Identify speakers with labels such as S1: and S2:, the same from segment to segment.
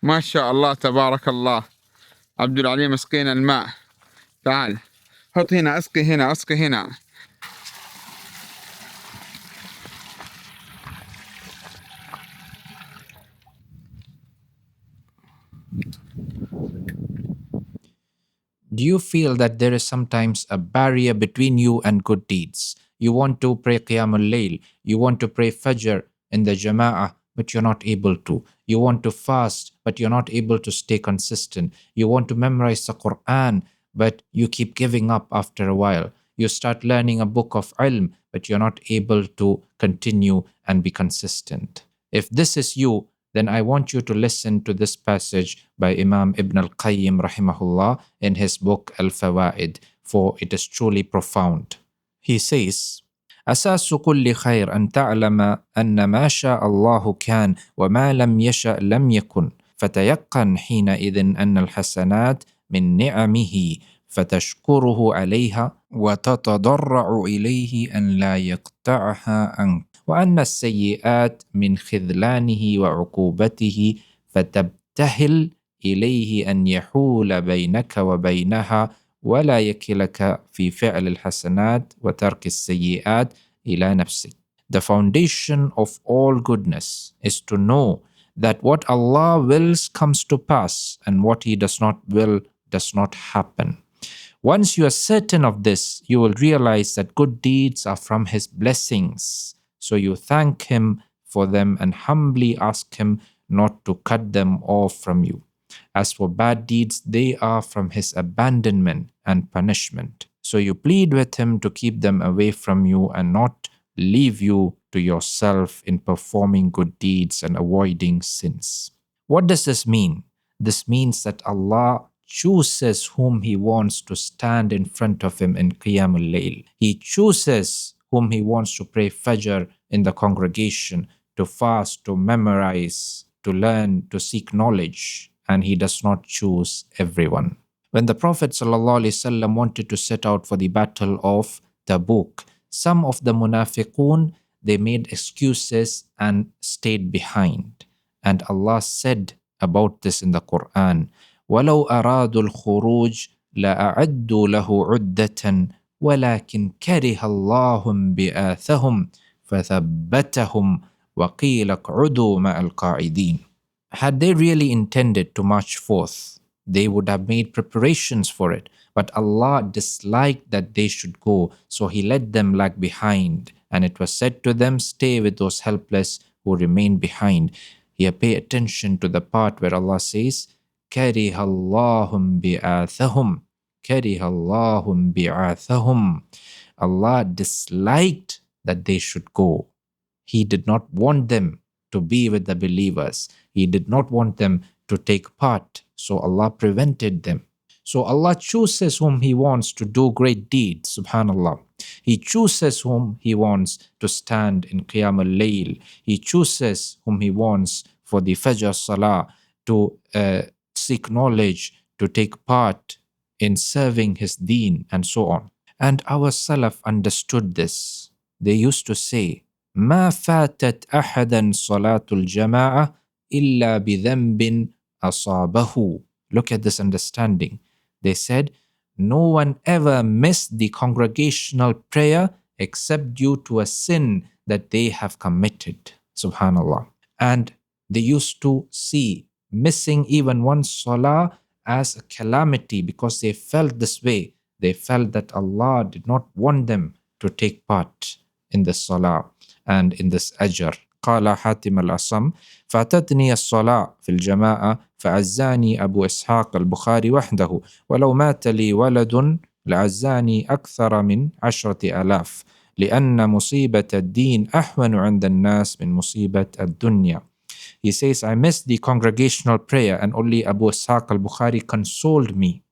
S1: ما شاء الله تبارك الله. عبد العليم اسقينا الماء. تعال حط هنا، اسقي هنا، اسقي هنا.
S2: Do you feel that there is sometimes a barrier between you and good deeds? You want to pray Qiyamul Layl, you want to pray Fajr in the Jama'ah, but you're not able to. You want to fast, but you're not able to stay consistent. You want to memorize the Quran, but you keep giving up after a while. You start learning a book of ilm, but you're not able to continue and be consistent. If this is you, then I want you to listen to this passage by Imam Ibn al-Qayyim rahimahullah in his book Al-Fawa'id, for it is truly profound. He says, أساس كل خير أن تعلم أن ما شاء الله كان وما لم يشأ لم يكن فتيقن حينئذ أن الحسنات من نعمه فتشكره عليها وتتضرع إليه أن لا يقطعها عنك وأن السيئات من خذلانه وعقوبته فتبتهل إليه أن يحول بينك وبينها ولا يكلك في فعل الحسنات وترك السيئات إلى نفسك. The foundation of all goodness is to know that what Allah wills comes to pass and what He does not will does not happen. Once you are certain of this, you will realize that good deeds are from His blessings. So you thank Him for them and humbly ask Him not to cut them off from you. As for bad deeds, they are from His abandonment and punishment. So you plead with Him to keep them away from you and not leave you to yourself in performing good deeds and avoiding sins. What does this mean? This means that Allah chooses whom He wants to stand in front of Him in Qiyamul Layl. He chooses whom He wants to pray Fajr in the congregation, to fast, to memorize, to learn, to seek knowledge. And He does not choose everyone. When the Prophet ﷺ wanted to set out for the battle of Tabuk, some of the munafiqun, they made excuses and stayed behind. And Allah said about this in the Quran, وَلَوْ أَرَادُوا الْخُرُوجِ لَأَعَدُّوا لَهُ عُدَّةً وَلَكِنْ كَرِهَ اللَّهُ بِآثَهُمْ فَثَبَّتَهُمْ وَقِيلَ اقْعُدُوا مَعَ الْقَاعِدِينَ. Had they really intended to march forth, they would have made preparations for it. But Allah disliked that they should go, so He let them lag behind. And it was said to them, stay with those helpless who remain behind. Here, pay attention to the part where Allah says, كَرِهَ اللَّهُ بِآثَهُمْ كَرِهَ اللَّهُ بِعَاثَهُمْ. Allah disliked that they should go. He did not want them to be with the believers. He did not want them to take part. So Allah prevented them. So Allah chooses whom He wants to do great deeds, subhanallah. He chooses whom He wants to stand in Qiyamul Layl. He chooses whom He wants for the Fajr Salah, to seek knowledge, to take part in serving His deen, and so on. And our Salaf understood this. They used to say, ما فاتت أحدا صلاة الجماعة إلا بذنب أصابه. Look at this understanding. They said, no one ever missed the congregational prayer except due to a sin that they have committed. Subhanallah. And they used to see missing even one salah as a calamity because they felt this way. They felt that Allah did not want them to take part in the salah and in this ajr. قال حاتم الأصم فاتتني الصلاة في الجماعة فعزاني أبو إسحاق البخاري وحده ولو مات لي ولد لعزاني أكثر من 10,000 لأن مصيبة الدين أحون عند الناس من مصيبة الدنيا. He says, I missed the congregational prayer and only Abu Ishaq al-Bukhari consoled me.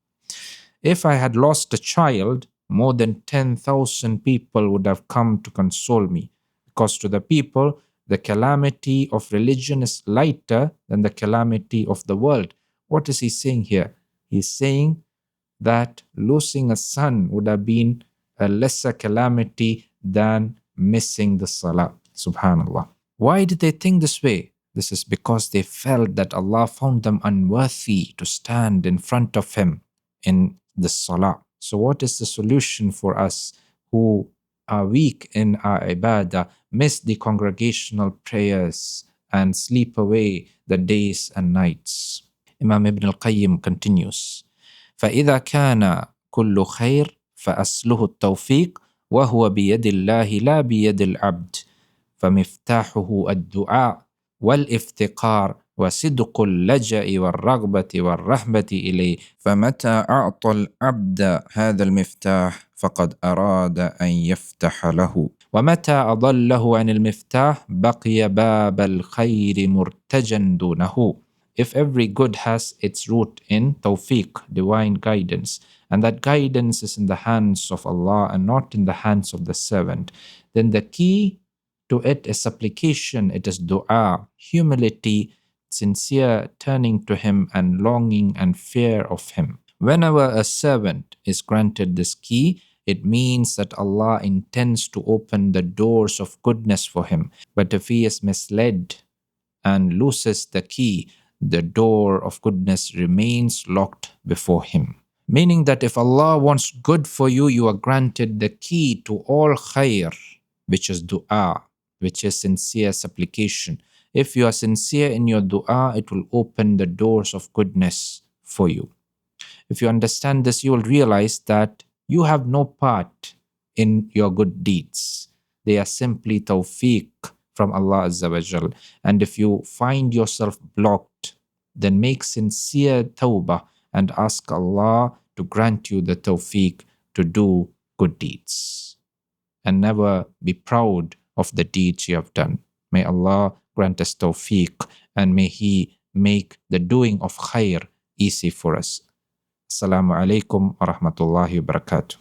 S2: If I had lost a child, more than 10,000 people would have come to console me. Because to the people, the calamity of religion is lighter than the calamity of the world. What is he saying here? He's saying that losing a son would have been a lesser calamity than missing the salah. Subhanallah. Why did they think this way? This is because they felt that Allah found them unworthy to stand in front of Him in the salah. So what is the solution for us who are weak in our ibadah, miss the congregational prayers, and sleep away the days and nights? Imam Ibn al-Qayyim continues, فإذا كان كل خير فأصله التوفيق وهو بيد الله لا بيد العبد فمفتاحه الدعاء والافتقار وصدق اللجأ والرغبة والرهبة إليه فمتى أعطى العبد هذا المفتاح فقد أراد أن يفتح له ومتى أضله عن المفتاح بقي باب الخير مرتجا دونه. If every good has its root in tawfiq, divine guidance, and that guidance is in the hands of Allah and not in the hands of the servant, then the key to it is supplication, it is dua, humility, sincere turning to Him, and longing and fear of Him. Whenever a servant is granted this key, it means that Allah intends to open the doors of goodness for him. But if he is misled and loses the key, the door of goodness remains locked before him. Meaning that if Allah wants good for you, you are granted the key to all khair, which is dua, which is sincere supplication. If you are sincere in your dua, it will open the doors of goodness for you. If you understand this, you will realize that you have no part in your good deeds. They are simply tawfiq from Allah Azza wa Jal. And if you find yourself blocked, then make sincere tawbah and ask Allah to grant you the tawfiq to do good deeds. And never be proud of the deeds you have done. May Allah grant us tawfiq, and may He make the doing of khair easy for us. Assalamu alaikum wa rahmatullahi wa barakatuh.